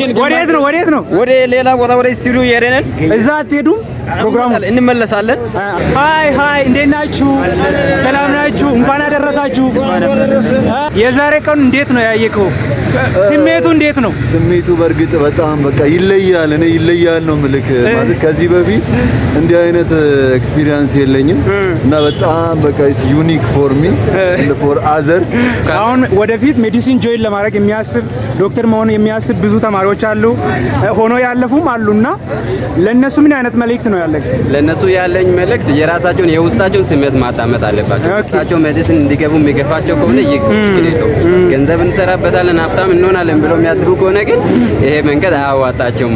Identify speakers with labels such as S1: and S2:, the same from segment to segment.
S1: ሜዲሲን
S2: ወዴት ነው?
S1: ወደ ሌላ ቦታ ወደ ስቱዲዮ እየሄድን
S2: እዛ አትሄዱም? ፕሮግራሙ
S1: እንመለሳለን።
S2: ሃይ እንዴት ናችሁ? ሰላም ናችሁ? እንኳን አደረሳችሁ። የዛሬ ቀን እንዴት ነው ያየከው? ስሜቱ እንዴት ነው?
S3: ስሜቱ በእርግጥ በጣም በቃ ይለያል። እኔ ይለያል ነው ምልክ ማለት ከዚህ በፊት እንዲህ አይነት ኤክስፒሪየንስ የለኝም እና በጣም በቃ ዩኒክ ፎር ሚ and for others።
S2: አሁን ወደፊት ሜዲሲን ጆይን ለማድረግ የሚያስብ ዶክተር መሆን የሚያስብ ብዙ ተማሪዎች አሉ፣ ሆኖ ያለፉም አሉና ለነሱ ምን አይነት መልእክት ነው ያለኝ?
S1: ለነሱ ያለኝ መልእክት የራሳቸውን የውስጣቸውን ስሜት ማዳመጥ አለባቸው። ውስጣቸው ሜዲሲን እንዲገቡ የሚገፋቸው ከሆነ ችግር የለውም። ገንዘብ እንሰራበታለን ሀብታም እንሆናለን ብሎ የሚያስቡ ከሆነ ግን ይሄ መንገድ አያዋጣቸውም።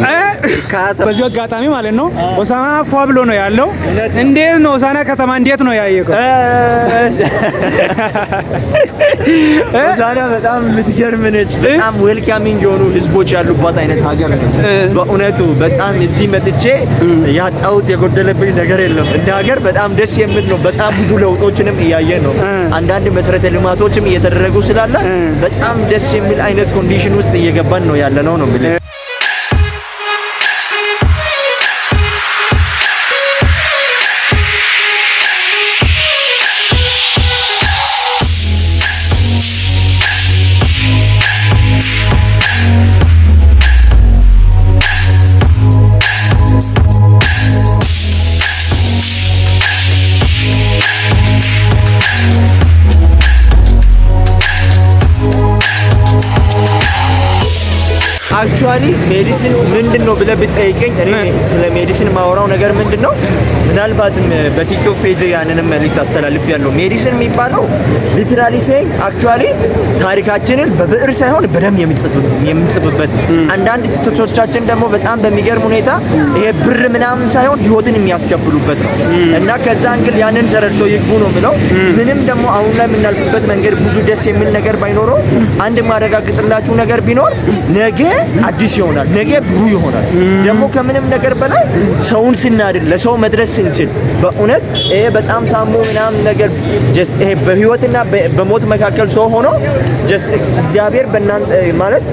S2: በዚህ አጋጣሚ ማለት ነው ሆሳዕና ፏ ብሎ ነው ያለው። እንዴት ነው ሆሳዕና ከተማ እንዴት ነው ያየከው?
S4: ሆሳዕና በጣም የምትገርም ነች። በጣም ዌልካሚንግ የሆኑ ህዝቦች ያሉባት አይነት ሀገር ነች። በእውነቱ በጣም እዚህ መጥቼ ያጣሁት የጎደለብኝ ነገር የለም። እንደ ሀገር በጣም ደስ የሚል ነው። በጣም ብዙ ለውጦችንም እያየን ነው። አንዳንድ መሰረተ ልማቶችም እየተደረጉ ስላለ በጣም ደስ የሚል አይነት ኮንዲሽን ውስጥ እየገባን ነው ያለነው ነው የሚል አክቹአሊ ሜዲሲን ምንድነው ብለህ ብትጠይቀኝ እኔ ስለ ሜዲሲን ማወራው ነገር ምንድነው ምናልባትም በቲክቶክ ፔጅ ያንንም መልእክት አስተላልፌያለሁ። ሜዲሲን የሚባለው ሊትራሊ ሴይንግ አክቹአሊ ታሪካችንን በብዕር ሳይሆን በደም የምንጽፍበት አንዳንድ ስህተቶቻችን ደግሞ በጣም በሚገርም ሁኔታ ይሄ ብር ምናምን ሳይሆን ህይወትን የሚያስከፍሉበት ነው እና ከዛ አንግል ያንን ተረድቶ ይግቡ ነው ብለው ምንም ደግሞ አሁን ላይ የምናልፍበት መንገድ ብዙ ደስ የሚል ነገር ባይኖረው አንድ ማረጋግጥላችሁ ነገር ቢኖር ነገ አዲስ ይሆናል፣ ነገ ብሩህ ይሆናል። ደግሞ ከምንም ነገር በላይ ሰውን ስናድን ለሰው መድረስ ስንችል በእውነት ይሄ በጣም ታሞ ምናምን ነገር ጀስት ይሄ በህይወትና በሞት መካከል ሰው ሆኖ ጀስት እግዚአብሔር በእናንተ ማለት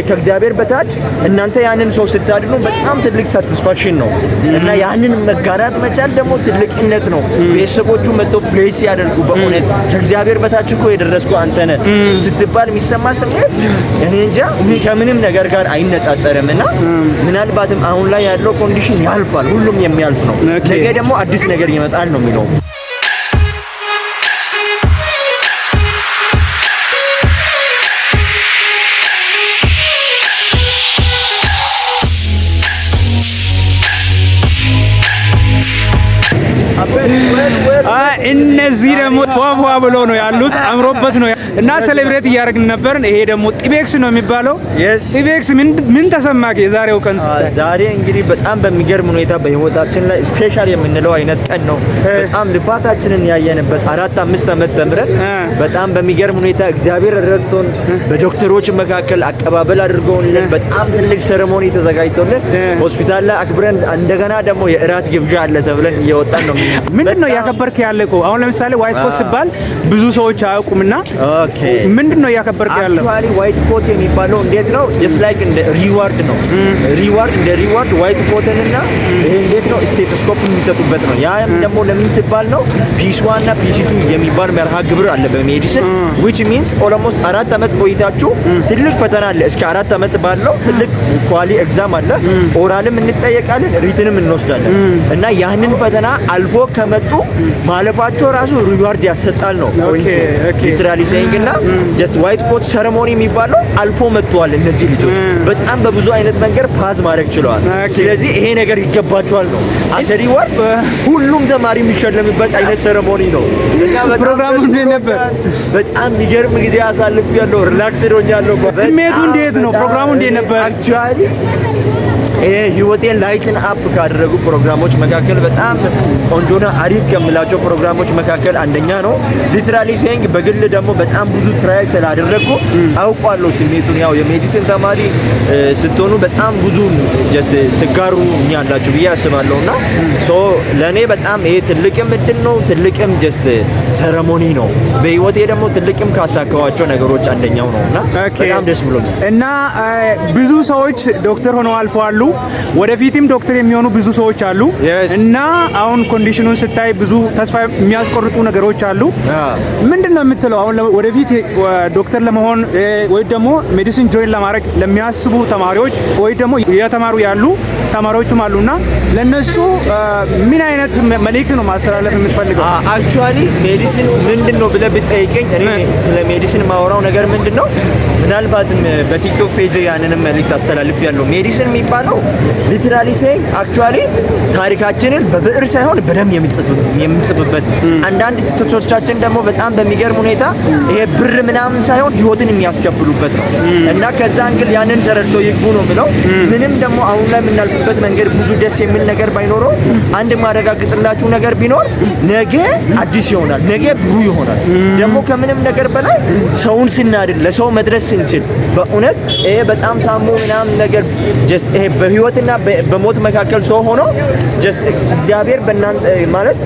S4: ከእግዚአብሔር በታች እናንተ ያንን ሰው ስታድኑ በጣም ትልቅ ሳቲስፋክሽን ነው እና ያንን መጋራት መቻል ደግሞ ትልቅነት ነው። ቤተሰቦቹ መጥተው ፕሌስ ያደርጉ በእውነት ከእግዚአብሔር በታች እኮ የደረስኩ አንተ ነህ ስትባል የሚሰማ ስሜት እኔ እንጃ ከምንም ነገር ጋር አይነጻጸርም እና ምናልባትም አሁን ላይ ያለው ኮንዲሽን ያልፋል፣ ሁሉም የሚያልፍ ነው። ነገ ደግሞ አዲስ ነገር ይመጣል ነው የሚለው።
S2: እነዚህ ደግሞ ፏፏ ብሎ ነው ያሉት፣ አምሮበት ነው እና ሴሌብሬት እያደረግን ነበር። ይሄ ደግሞ ጢቤክስ ነው የሚባለው። ጢቤክስ ምን ተሰማክ የዛሬው ቀን ስታይ?
S4: ዛሬ እንግዲህ በጣም በሚገርም ሁኔታ በህይወታችን ላይ ስፔሻል የምንለው አይነት ቀን ነው። በጣም ልፋታችንን ያየንበት 4-5 አመት ተምረን በጣም በሚገርም ሁኔታ እግዚአብሔር ረድቶን በዶክተሮች መካከል አቀባበል አድርገውልን በጣም ትልቅ ሴሬሞኒ ተዘጋጅቶልን ሆስፒታል ላይ አክብረን እንደገና ደግሞ የእራት ግብዣ አለ ተብለን እየወጣን ነው።
S2: ምንድነው ያከበርክ ያለከው? አሁን ለምሳሌ ዋይት ኮት ሲባል ብዙ ሰዎች አያውቁምና ኦኬ ምንድነው ያከበርክ ያለው?
S4: አክቹአሊ ዋይት ኮት የሚባለው እንዴት ነው? ጀስት ላይክ እንደ ሪዋርድ ነው። ሪዋርድ ዋይት ኮትንና ይሄ እንዴት ነው ስቴቶስኮፕ የሚሰጡበት ነው። ያ ደግሞ ለምን ሲባል ነው ፒስ1 እና ፒስ2 የሚባል መርሃ ግብር አለ በሜዲሲን which means almost 4 አመት ቆይታችሁ ትልቅ ፈተና አለ። እስከ 4 አመት ባለው ትልቅ ኳሊ ኤግዛም አለ። ኦራልም እንጠየቃለን፣ ሪትንም እንወስዳለን እና ያንን ፈተና አልፎ ከመጡ ማለፋቸው ራሱ ሪዋርድ ያሰጣል ነው። ሊትራሊ ሴይንግ እና ጀስት ዋይት ኮት ሴሬሞኒ የሚባለው አልፎ መጥቷል። እነዚህ ልጆች በጣም በብዙ አይነት መንገድ ፓዝ ማድረግ ችለዋል። ስለዚህ ይሄ ነገር ይገባቸዋል ነው። አሰሪ ወር ሁሉም ተማሪ የሚሸለምበት አይነት ሴሬሞኒ ነው።
S2: ፕሮግራሙ እንዴት ነበር?
S4: በጣም የሚገርም ጊዜ አሳልፌያለሁ። ሪላክስ ሆኛለሁ።
S2: ስሜቱ እንዴት ነው? ፕሮግራሙ እንዴት ነበር?
S4: አክቹአሊ ህይወቴን ላይትን አፕ ካደረጉ ፕሮግራሞች መካከል በጣም ቆንጆና አሪፍ ከምላቸው ፕሮግራሞች መካከል አንደኛ ነው። ሊትራሊ ሴይንግ በግል ደግሞ በጣም ብዙ ትራይ ስላደረኩ አውቃለሁ ስሜቱን። ያው የሜዲሲን ተማሪ ስትሆኑ በጣም ብዙ ጀስት ትጋሩኛላችሁ ብዬ አስባለሁና ሶ ለኔ በጣም ይሄ ትልቅም እድል ነው፣ ትልቅም ጀስት ሰረሞኒ ነው። በህይወቴ ደግሞ ትልቅም ካሳካዋቸው ነገሮች አንደኛው ነውና በጣም ደስ ብሎኛል።
S2: እና ብዙ ሰዎች ዶክተር ሆነው አልፈዋል። ወደፊትም ዶክተር የሚሆኑ ብዙ ሰዎች አሉ። እና አሁን ኮንዲሽኑን ስታይ ብዙ ተስፋ የሚያስቆርጡ ነገሮች አሉ። ምንድነው የምትለው አሁን ወደፊት ዶክተር ለመሆን ወይ ደግሞ ሜዲሲን ጆይን ለማድረግ ለሚያስቡ ተማሪዎች ወይ ደግሞ የተማሩ ያሉ ተማሪዎችም አሉና ለነሱ ምን አይነት መልእክት ነው ማስተላለፍ የምትፈልገው?
S4: አክቹአሊ ሜዲሲን ምንድነው ብለህ ብትጠይቀኝ እኔ ስለ ሜዲሲን ማወራው ነገር ምንድነው ምናልባትም በቲክቶክ ፔጅ ያንንም መልእክት አስተላልፍ ያለው ሜዲሲን የሚባለው ሊትራሊ ሴይንግ አክቹአሊ ታሪካችንን በብዕር ሳይሆን በደም የምንጽፍበት አንዳንድ ስህተቶቻችን ደግሞ በጣም በሚገርም ሁኔታ ይሄ ብር ምናምን ሳይሆን ህይወትን የሚያስከፍሉበት ነው እና ከዛ እንግዲህ ያንን ተረድቶ ይግቡ ነው ብለው ምንም ደግሞ አሁን ላይ የምናልፍበት መንገድ ብዙ ደስ የሚል ነገር ባይኖረው አንድ ማረጋግጥላችሁ ነገር ቢኖር ነገ አዲስ ይሆናል፣ ነገ ብሩ ይሆናል። ደግሞ ከምንም ነገር በላይ ሰውን ስናድን ለሰው መድረስ ስንችል በእውነት ይሄ በጣም ታሞ ምናምን ነገር ጀስት ይሄ በህይወትና በሞት መካከል ሰው ሆኖ ጀስት እግዚአብሔር በእናንተ ማለት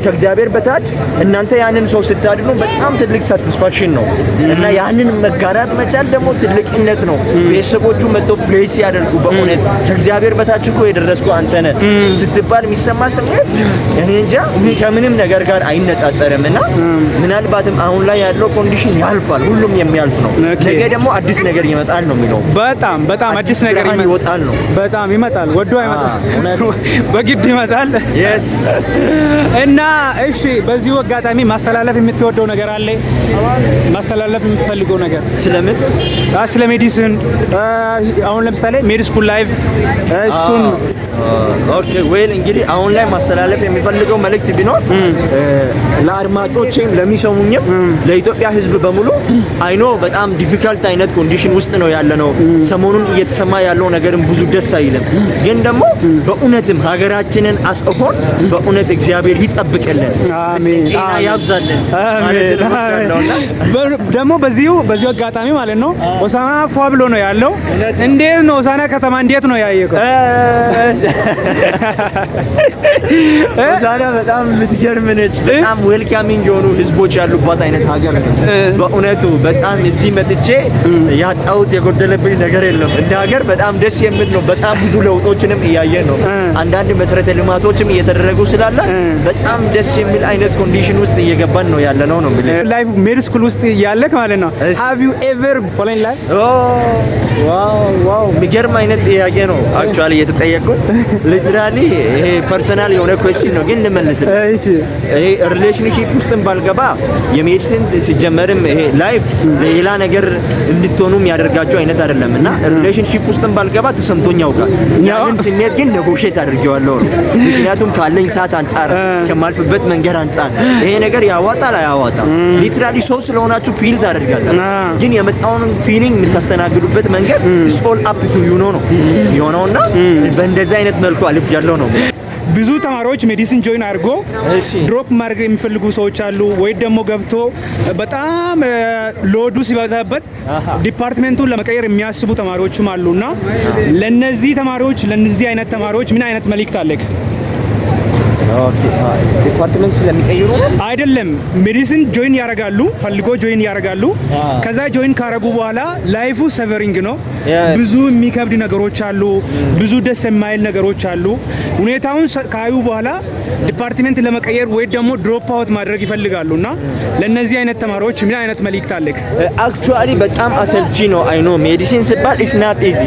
S4: ከእግዚአብሔር በታች እናንተ ያንን ሰው ስታድኑ በጣም ትልቅ ሳቲስፋክሽን ነው እና ያንን መጋራት መቻል ደግሞ ትልቅነት ነው። ቤተሰቦቹ መጥተው ፕሌስ ያደርጉ በእውነት ከእግዚአብሔር በታች እኮ የደረስኩ አንተ ነህ ስትባል የሚሰማ ስሜት እኔ እንጃ ከምንም ነገር ጋር አይነጻጸርም እና ምናልባትም አሁን ላይ ያለው ኮንዲሽን ያልፋል፣ ሁሉም የሚያልፍ ነው። ነገ ደግሞ አዲስ ነገር ይመጣል ነው የሚለው። በጣም
S2: አዲስ ነገር
S4: ይወጣል ነው።
S2: በጣም ይመጣል፣ ወዶ አይመጣም፣ በግድ ይመጣል። እና እሺ፣ በዚሁ አጋጣሚ ማስተላለፍ የምትወደው ነገር አለ? ማስተላለፍ የምትፈልገው ነገር ስለምን? ስለ ሜዲሲን አሁን ለምሳሌ ሜዲስኩል ላይፍ እሱን
S4: ኦኬ ዌል እንግዲህ አሁን ላይ ማስተላለፍ የሚፈልገው መልእክት ቢኖር ለአድማጮቼም ለሚሰሙኝም ለኢትዮጵያ ሕዝብ በሙሉ አይኖ በጣም ዲፊካልት አይነት ኮንዲሽን ውስጥ ነው ያለነው። ሰሞኑን እየተሰማ ያለው ነገርም ብዙ ደስ አይልም፣ ግን ደግሞ በእውነትም ሀገራችንን አስፎን በእውነት እግዚአብሔር ይጠብቅልን፣ አሜን፣ ጤና ያብዛልን ማለት ነው።
S2: ደግሞ በዚሁ አጋጣሚ ማለት ነው ሆሳዕና ፏ ብሎ ነው ያለው። እንዴት ነው ሆሳዕና ከተማ እንዴት ነው ያየከው?
S4: ሆሳዕና በጣም የምትገርም ነች። በጣም ዌልካሚንግ የሆኑ ህዝቦች ያሉባት አይነት ሀገር ነች። በእውነቱ በጣም እዚህ መጥቼ ያጣሁት የጎደለብኝ ነገር የለም። እንደ ሀገር በጣም ደስ የሚል ነው። በጣም ብዙ ለውጦችንም እያየን ነው። አንዳንድ መሰረተ ልማቶችም እየተደረጉ ስላለ በጣም ደስ የሚል አይነት ኮንዲሽን ውስጥ እየገባን ነው ያለ ነው ነው
S2: ላይፍ ሜድ ስኩል ውስጥ ያለክ ማለት ነው። have you ever fallen in love?
S4: ዋው የሚገርም አይነት ጥያቄ ነው አክቹአሊ የተጠየቁት። ሊትራሊ ይሄ ፐርሰናል የሆነ ኩዌስችን ነው፣ ግን ልመልስ። እሺ ይሄ ሪሌሽንሺፕ ውስጥም ባልገባ የሜዲሲን ሲጀመርም ይሄ ላይፍ ሌላ ነገር እንድትሆኑም ያደርጋቸው አይነት አይደለም እና ሪሌሽንሺፕ ውስጥም ባልገባ ተሰምቶኝ ያውቃል። ያንን ስሜት ግን ኔጎሼት አድርጌዋለሁ ነው። ምክንያቱም ካለኝ ሰዓት አንጻር ከማልፍበት መንገድ አንጻር ይሄ ነገር ያዋጣል አያዋጣም። ሊትራሊ ሰው ስለሆናችሁ ፊል ታደርጋላችሁ፣ ግን የመጣውን ፊሊንግ የምታስተናግዱበት መንገድ is all up to you ነው የሆነውና በእንደዚህ አይነት መልኩ አልፍ ያለው ነው።
S2: ብዙ ተማሪዎች ሜዲሲን ጆይን አድርጎ ድሮፕ ማድረግ የሚፈልጉ ሰዎች አሉ፣ ወይ ደግሞ ገብቶ በጣም ሎዱ ሲበዛበት ዲፓርትመንቱን ለመቀየር የሚያስቡ ተማሪዎችም አሉና ለነዚህ አይነት ተማሪዎች ምን አይነት መልእክት አለክ?
S4: ኦኬ ዲፓርትመንት ስለሚቀይሩ
S2: አይደለም፣ ሜዲሲን ጆይን ያረጋሉ፣ ፈልጎ ጆይን ያረጋሉ። ከዛ ጆይን ካረጉ በኋላ ላይፉ ሰቨሪንግ ነው። ብዙ የሚከብድ ነገሮች አሉ፣ ብዙ ደስ የማይል ነገሮች አሉ። ሁኔታውን ካዩ በኋላ ዲፓርትመንት ለመቀየር ወይ ደግሞ ድሮፕ አውት ማድረግ ይፈልጋሉና ለነዚህ አይነት ተማሪዎች ምን አይነት መልእክት አለክ?
S4: አክቹአሊ በጣም አሰልቺ ነው። አይ ኖ ሜዲሲን ሲባል ኢትስ ናት ኢዚ፣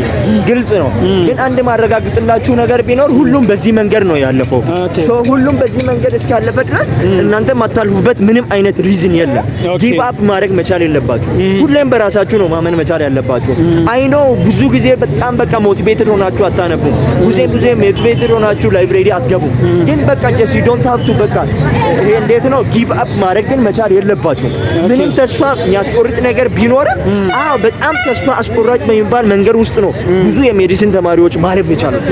S4: ግልጽ ነው። ግን አንድ ማረጋግጥላችሁ ነገር ቢኖር ሁሉም በዚህ መንገድ ነው ያለፈው። ሶ ሁሉም በዚህ መንገድ እስካለፈ ድረስ እናንተ ማታልፉበት ምንም አይነት ሪዝን የለም። ጊቭ አፕ ማድረግ መቻል የለባችሁ። ሁሌም በራሳችሁ ነው ማመን መቻል ያለባችሁ። አይ ኖ ብዙ ጊዜ በጣም በቃ ሞቲቬትድ ሆናችሁ አታነቡም። ብዙ ሞቲቬትድ ሆናችሁ ላይብሬሪ አትገቡም። ግን በቃ ጀስት ዩ ዶንት ሃቭ ቱ በቃ ይሄ እንዴት ነው ጊቭ አፕ ማድረግ ግን መቻል የለባችሁ። ምንም ተስፋ የሚያስቆርጥ ነገር ቢኖርም በጣም ተስፋ አስቆራጭ በሚባል መንገድ ውስጥ ነው ብዙ የሜዲሲን ተማሪዎች ማለፍ የቻሉት።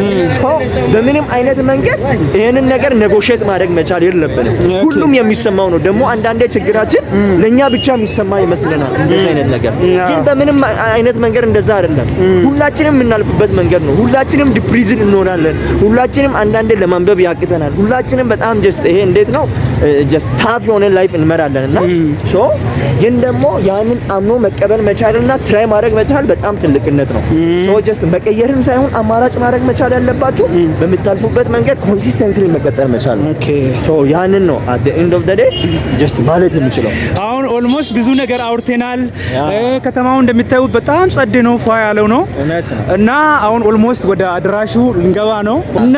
S4: በምንም አይነት መንገድ ይሄንን ነገር ኔጎሼት ማድረግ መቻል የለብንም። ሁሉም የሚሰማው ነው። ደግሞ አንዳንዴ ችግራችን ለኛ ብቻ የሚሰማ ይመስለናል እንደዚህ አይነት ነገር፣ ግን በምንም አይነት መንገድ እንደዛ አይደለም። ሁላችንም የምናልፍበት መንገድ ነው። ሁላችንም ዲፕሪዝን እንሆናለን። ሁላችንም አንዳንዴ ለማንበብ ያቅተናል። ሁላችንም በጣም ጀስት ይሄ እንዴት ነው ጀስት ታፍ የሆነ ላይፍ እንመራለንና ግን ደግሞ ያንን አምኖ መቀበል መቻልና ትራይ ማድረግ መቻል በጣም ትልቅነት ነው። ጀስት መቀየርን ሳይሆን አማራጭ ማድረግ መቻል ያለባችሁ በምታልፉበት መንገድ ኮንሲስተንሲ መቀጠል መቻል ነው። ያንን ነው at the end of the day ጀስት ማለት የምችለው።
S2: አሁን ኦልሞስት ብዙ ነገር አውርተናል። ከተማው እንደምታዩት በጣም ጸድ ነው፣ ፏ ያለው ነው እና አሁን ኦልሞስት ወደ አድራሹ ልንገባ ነው እና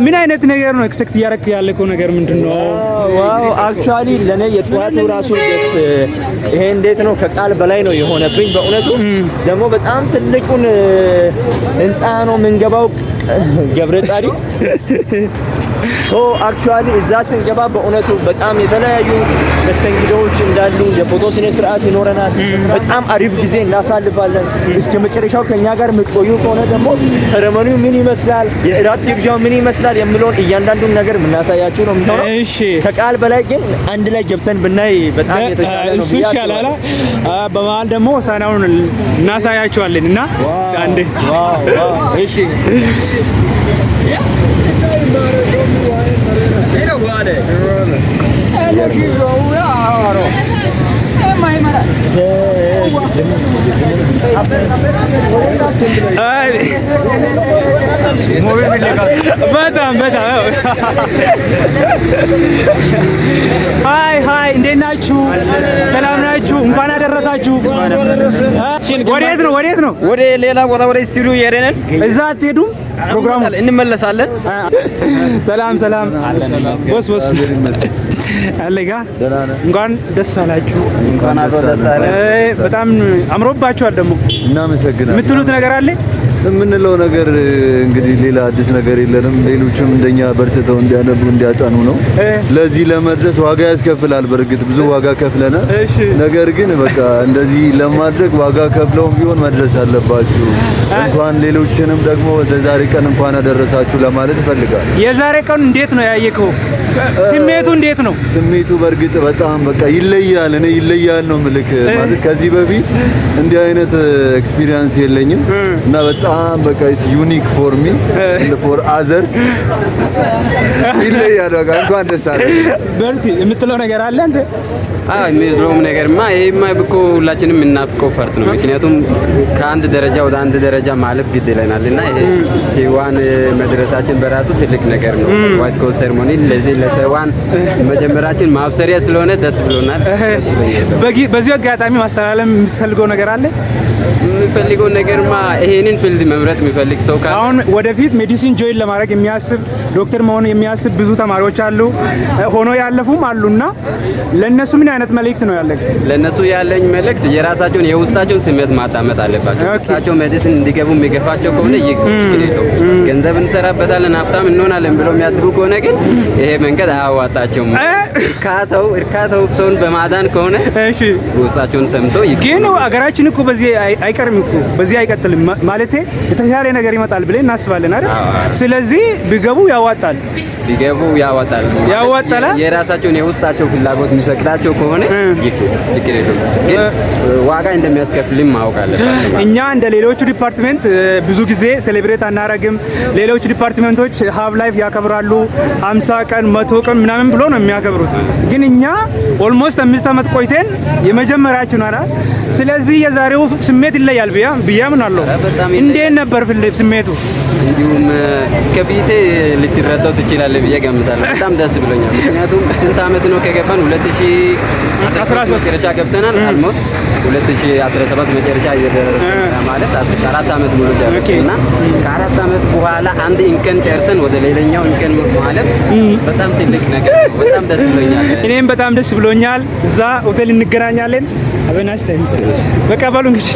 S2: ምን አይነት ነገር ነው ኤክስፔክት እያደረክ ያለከው ነገር ምንድነው?
S4: ዋው አክቹአሊ ለኔ የጠዋቱ ራሱ ጀስት ይሄ እንዴት ነው ከቃል በላይ ነው የሆነብኝ በእውነቱ። ደግሞ በጣም ትልቁን ህንጻ ነው የምንገባው ገብረ ጻዲቅ አክቹአሊ እዛ ስንገባ በእውነቱ በጣም የተለያዩ መስተንግዶዎች እንዳሉ የፎቶ ስነ ስርዓት ይኖረናል። በጣም አሪፍ ጊዜ እናሳልፋለን። እስከ መጨረሻው ከኛ ጋር የምትቆዩ ከሆነ ደግሞ ሴሬሞኒው ምን ይመስላል፣ የእራት ግብዣው ምን ይመስላል የሚለውን እያንዳንዱን ነገር የምናሳያችሁ ነው የሚሆነው። ከቃል በላይ ግን አንድ ላይ ገብተን ብናይ በጣም የተሻለ ነው ይሻላል። በመሀል ደግሞ ሳናውን እናሳያችኋለን እና እስቲ አንዴ እሺ
S2: ሃይ እንዴት ናችሁ? ሰላም ናችሁ? እንኳን አደረሳችሁ። ወዴት ነው? ወደ ሌላ ቦታ ወደ ስቱዲዮ እየሄድን እዛ አትሄዱም? ፕሮግራሙ እንመለሳለን። ሰላም ቦስ አለጋ እንኳን ደስ አላችሁ።
S3: እንኳን ደስ አለ።
S2: በጣም አምሮባችኋል። ደግሞ
S3: እናመሰግናለን።
S2: የምትሉት ነገር አለ?
S3: የምንለው ነገር እንግዲህ ሌላ አዲስ ነገር የለንም። ሌሎችም እንደኛ በርትተው እንዲያነቡ እንዲያጠኑ ነው። ለዚህ ለመድረስ ዋጋ ያስከፍላል። በእርግጥ ብዙ ዋጋ ከፍለናል። ነገር ግን በቃ እንደዚህ ለማድረግ ዋጋ ከፍለውም ቢሆን መድረስ አለባችሁ። እንኳን ሌሎችንም ደግሞ ለዛሬ ቀን እንኳን አደረሳችሁ ለማለት እፈልጋለሁ።
S2: የዛሬ ቀን እንዴት ነው ያየከው? ስሜቱ እንዴት ነው?
S3: ስሜቱ በእርግጥ በጣም በቃ ይለያል። እኔ ይለያል ነው ምልክ ማለት ከዚህ በፊት እንዲህ አይነት ኤክስፒሪየንስ የለኝም እና በጣም በቃ ዩኒክ ፎር ሚ and for others ይለያል። በቃ እንኳን ደስ አለ።
S2: በልቲ የምትለው ነገር አለ አንተ?
S1: የሚለውም ነገርማ ይሄማ እኮ ሁላችንም የምናፍቀው ፈርት ነው። ምክንያቱም ከአንድ ደረጃ ወደ አንድ ደረጃ ማለፍ ግድ ይለናልና ይሄ ሲዋን መድረሳችን በራሱ ትልቅ ነገር ነው። ዋይት ኮት ሴሬሞኒ ለዚህ ለሰዋን መጀመራችን ማብሰሪያ ስለሆነ ደስ ብሎናል።
S2: በዚህ አጋጣሚ ማስተላለፍ የምትፈልገው ነገር አለ?
S1: የሚፈልገው ነገርማ ይሄንን ፊልድ መምረጥ የሚፈልግ ሰው ካለ
S2: አሁን ወደፊት ሜዲሲን ጆይን ለማድረግ የሚያስብ ዶክተር መሆን የሚያስብ ብዙ ተማሪዎች አሉ፣ ሆኖ ያለፉም አሉና ለነሱ ምን አይነት መልእክት ነው ያለኝ?
S1: ለነሱ ያለኝ መልእክት የራሳቸውን የውስጣቸውን ስሜት ማዳመጥ አለባቸው። ውስጣቸው ሜዲሲን እንዲገቡ የሚገፋቸው ከሆነ ችግር የለውም። ገንዘብ እንሰራበታለን ሀብታም እንሆናለን ብለው የሚያስቡ ከሆነ ግን ይሄ መንገድ አያዋጣቸውም። እርካታው ሰውን በማዳን ከሆነ ውስጣቸውን ሰምቶ
S2: ግን አገራችን እኮ በዚህ አይቀርም እኮ በዚህ አይቀጥልም ማለቴ የተሻለ ነገር ይመጣል ብለን እናስባለን አይደል? ስለዚህ ቢገቡ ያዋጣል።
S1: የራሳቸውን የውስጣቸው ፍላጎት የሚፈቅዳቸው ከሆነ ችግር የለውም። ግን ዋጋ እንደሚያስከፍልም ማወቅ አለባቸው።
S2: እኛ እንደ ሌሎቹ ዲፓርትመንት ብዙ ጊዜ ሴሌብሬት አናረግም። ሌሎቹ ዲፓርትመንቶች ሀብ ላይፍ ያከብራሉ 50 ቀን 100 ቀን ምናምን ብሎ ነው የሚያከብሩት። ግን እኛ ኦልሞስት 5 ዓመት ቆይተን የመጀመሪያችን አይደል? ስለዚህ የዛሬው ስሜት ይለያል ብያ ምን አለው። እንዴት ነበር ስሜቱ?
S1: እንዲሁም ከፊቴ ልትረዳው ትችላለህ ብዬ ገምታለሁ። በጣም ደስ ብሎኛል። ምክንያቱም ስንት ዓመት ነው ከገባን 2013 መጨረሻ ገብተናል። አልሞስት 2017 መጨረሻ እየደረሰ ማለት 4 ዓመት ሙሉ ጨርሰና ከ4 ዓመት በኋላ አንድ እንከን ጨርሰን ወደ ሌላኛው እንከን ማለት በጣም ትልቅ ነገር ነው። በጣም ደስ ብሎኛል።
S2: እኔም በጣም ደስ ብሎኛል። እዛ ሆቴል እንገናኛለን። አበናስ ታይም በቃ በሉ እንግዲህ